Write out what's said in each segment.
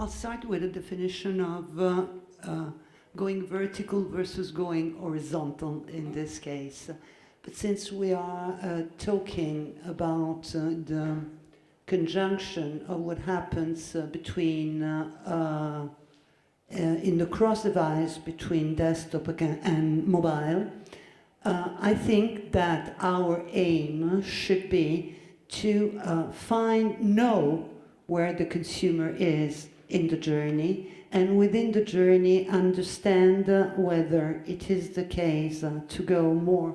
I'll start with a definition of going vertical versus going horizontal in this case. But since we are talking about the conjunction of what happens between in the cross-device between desktop and mobile, I think that our aim should be to know where the consumer is in the journey, and within the journey understand whether it is the case to go more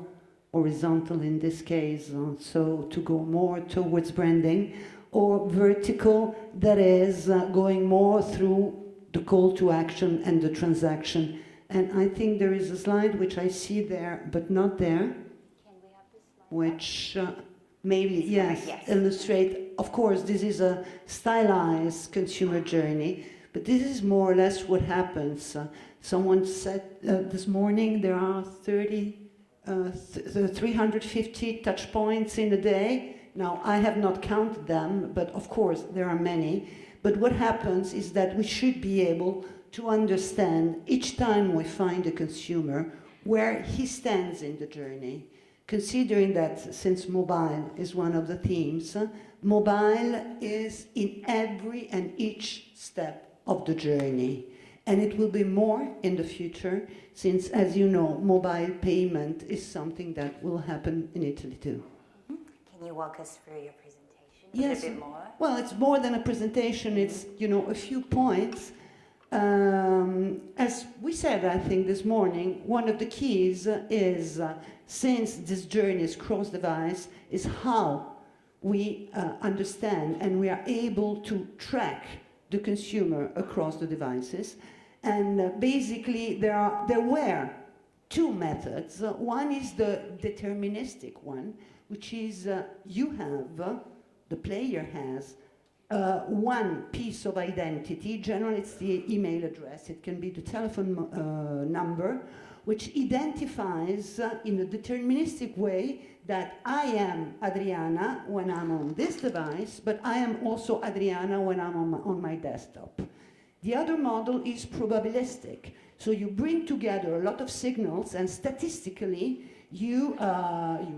horizontal in this case, so to go more towards branding, or vertical, that is going more through the call to action and the transaction. And I think there is a slide which I see there, but not there. Can we have this slide? Which maybe, yes, illustrate. Of course, this is a stylized consumer journey, but this is more or less what happens. Someone said this morning there are 350 touch points in a day. Now, I have not counted them, but of course there are many. But what happens is that we should be able to understand each time we find a consumer where he stands in the journey. Considering that since mobile is one of the themes, mobile is in every and each step of the journey. And it will be more in the future, since, as you know, mobile payment is something that will happen in Italy too. Can you walk us through your presentation Yes. a bit more? Well, it's more than a presentation. It's, a few points. As we said, I think, this morning, one of the keys is, since this journey is cross-device, is how we understand and we are able to track the consumer across the devices. And basically, there were two methods. One is the deterministic one, which is you have, the player has, one piece of identity. Generally, it's the email address. It can be the telephone number, which identifies in a deterministic way that I am Adriana when I'm on this device, but I am also Adriana when I'm on my desktop. The other model is probabilistic. So you bring together a lot of signals, and statistically, you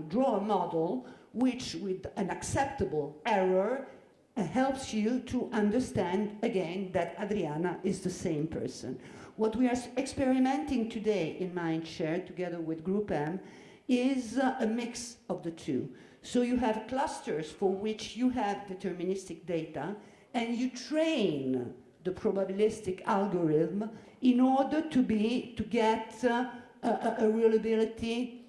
draw a model which, with an acceptable error, helps you to understand, again, that Adriana is the same person. What we are experimenting today in Mindshare, together with Group M, is a mix of the two. So you have clusters for which you have deterministic data, and you train the probabilistic algorithm in order to get a reliability.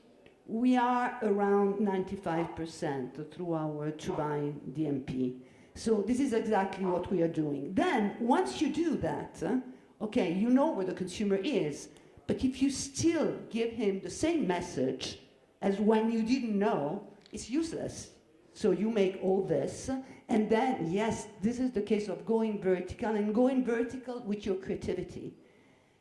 We are around 95% through our to-buy DMP. So this is exactly what we are doing. Then, once you do that, okay, you know where the consumer is, but if you still give him the same message as when you didn't know, it's useless. So you make all this, and then, yes, this is the case of going vertical, and going vertical with your creativity.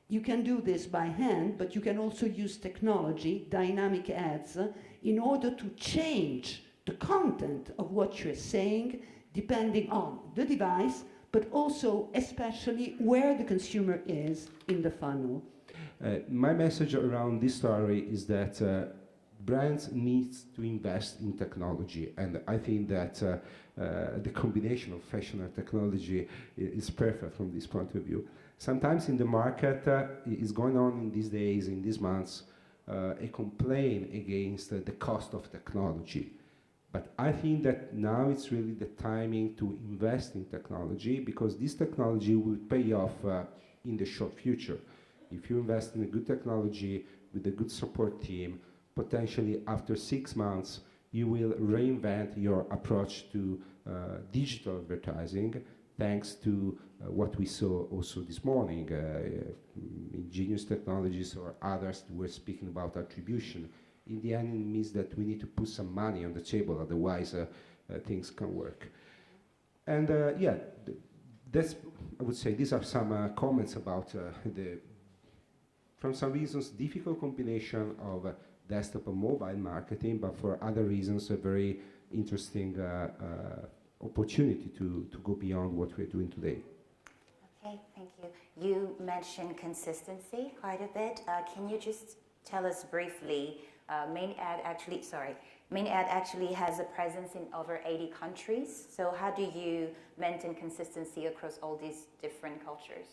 You can do this by hand, but you can also use technology, dynamic ads, in order to change the content of what you're saying, depending on the device, but also especially where the consumer is in the funnel. My message around this story is that brands need to invest in technology, and I think that the combination of fashion and technology is perfect from this point of view. Sometimes in the market is going on in these days, in these months, a complaint against the cost of technology. But I think that now it's really the timing to invest in technology, because this technology will pay off in the short future. If you invest in a good technology with a good support team, potentially after 6 months, you will reinvent your approach to digital advertising, thanks to what we saw also this morning, Ingenious Technologies or others were speaking about attribution. In the end, it means that we need to put some money on the table, otherwise things can't work. And that's, I would say, these are some comments about the, from some reasons, difficult combination of desktop and mobile marketing, but for other reasons, a very interesting opportunity to go beyond what we're doing today. Okay, thank you. You mentioned consistency quite a bit. Can you just tell us briefly, MainAd actually has a presence in over 80 countries. So how do you maintain consistency across all these different cultures?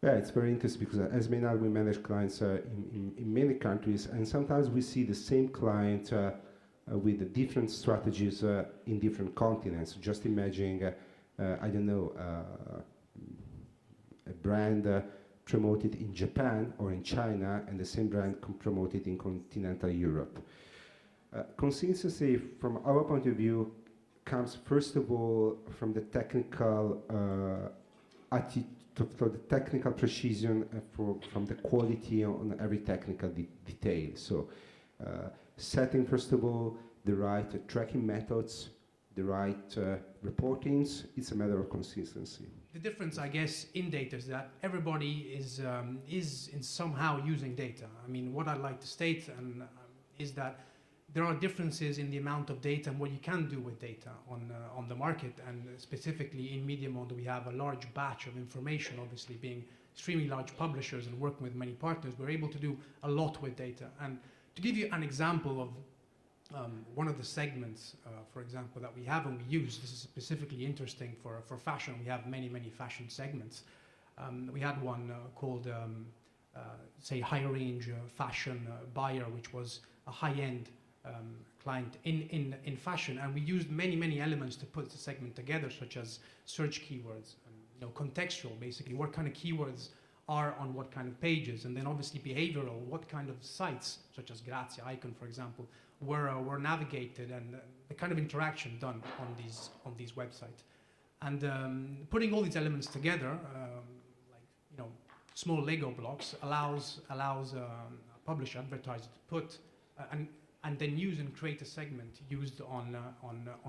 Yeah, it's very interesting because as MainAd we manage clients in many countries, and sometimes we see the same client with the different strategies in different continents. Just imagine, I don't know, a brand promoted in Japan or in China, and the same brand promoted in continental Europe. Consistency, from our point of view, comes first of all from the technical attitude, for the technical precision, from the quality on every technical detail. So, setting first of all the right tracking methods, the right reportings. It's a matter of consistency. The difference, I guess, in data is that everybody is in somehow using data. I mean, what I'd like to state is that there are differences in the amount of data and what you can do with data on the market. And specifically in Mediamond, we have a large batch of information, obviously being extremely large publishers and working with many partners. We're able to do a lot with data. And to give you an example of one of the segments, for example, that we have and we use, this is specifically interesting for fashion. We have many fashion segments. We had one called, say, high range fashion buyer, which was a high-end client in fashion, and we used many elements to put the segment together, such as search keywords, contextual, basically, what kind of keywords are on what kind of pages, and then obviously behavioral, what kind of sites, such as Grazia, Icon, for example, were navigated, and the kind of interaction done on these websites. And putting all these elements together, small Lego blocks, allows a publisher, advertiser to put and then use and create a segment used on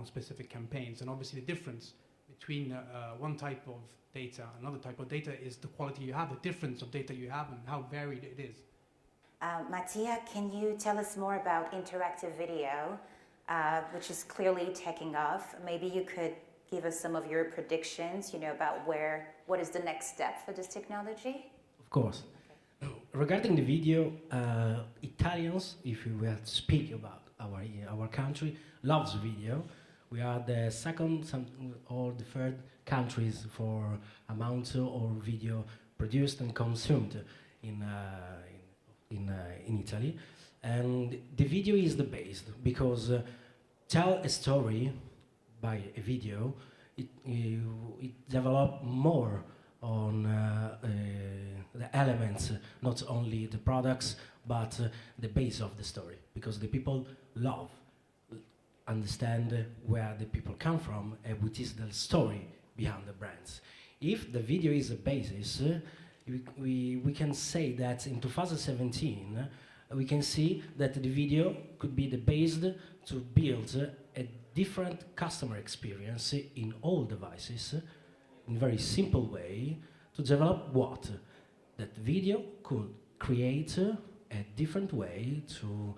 specific campaigns. And obviously the difference between one type of data and another type of data is the quality you have, the difference of data you have, and how varied it is. Mattia, can you tell us more about interactive video, which is clearly taking off? Maybe you could give us some of your predictions, about what is the next step for this technology? Of course. Okay. Regarding the video, Italians, if we were to speak about our country, loves video. We are the second or the third countries for amount of video produced and consumed in Italy, and the video is the base because tell a story by a video, it develop more on the elements, not only the products, but the base of the story, because the people understand where the people come from and what is the story behind the brands. If the video is a basis, we can say that in 2017 we can see that the video could be the base to build a different customer experience in all devices in a very simple way, to develop what? That video could create a different way to,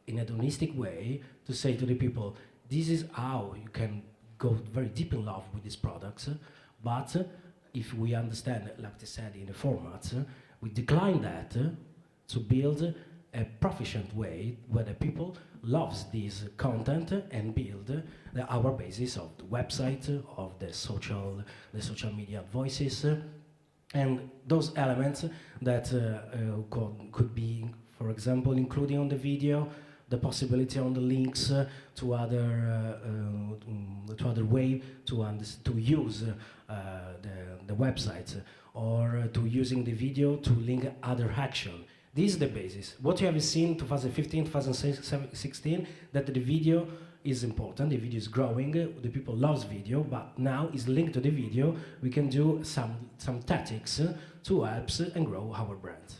in a hedonistic way, to say to the people, this is how you can go very deep in love with these products, but if we understand, like they said in the format, we decline that to build a proficient way where the people loves this content and build our basis of the website, of the social media voices, and those elements that could be, for example, including on the video the possibility on the links to other way to use the website, or to using the video to link other action. This is the basis. What you have seen in 2015, 2016, that the video is important, the video is growing, the people loves video, but now is linked to the video. We can do some tactics to help and grow our brand.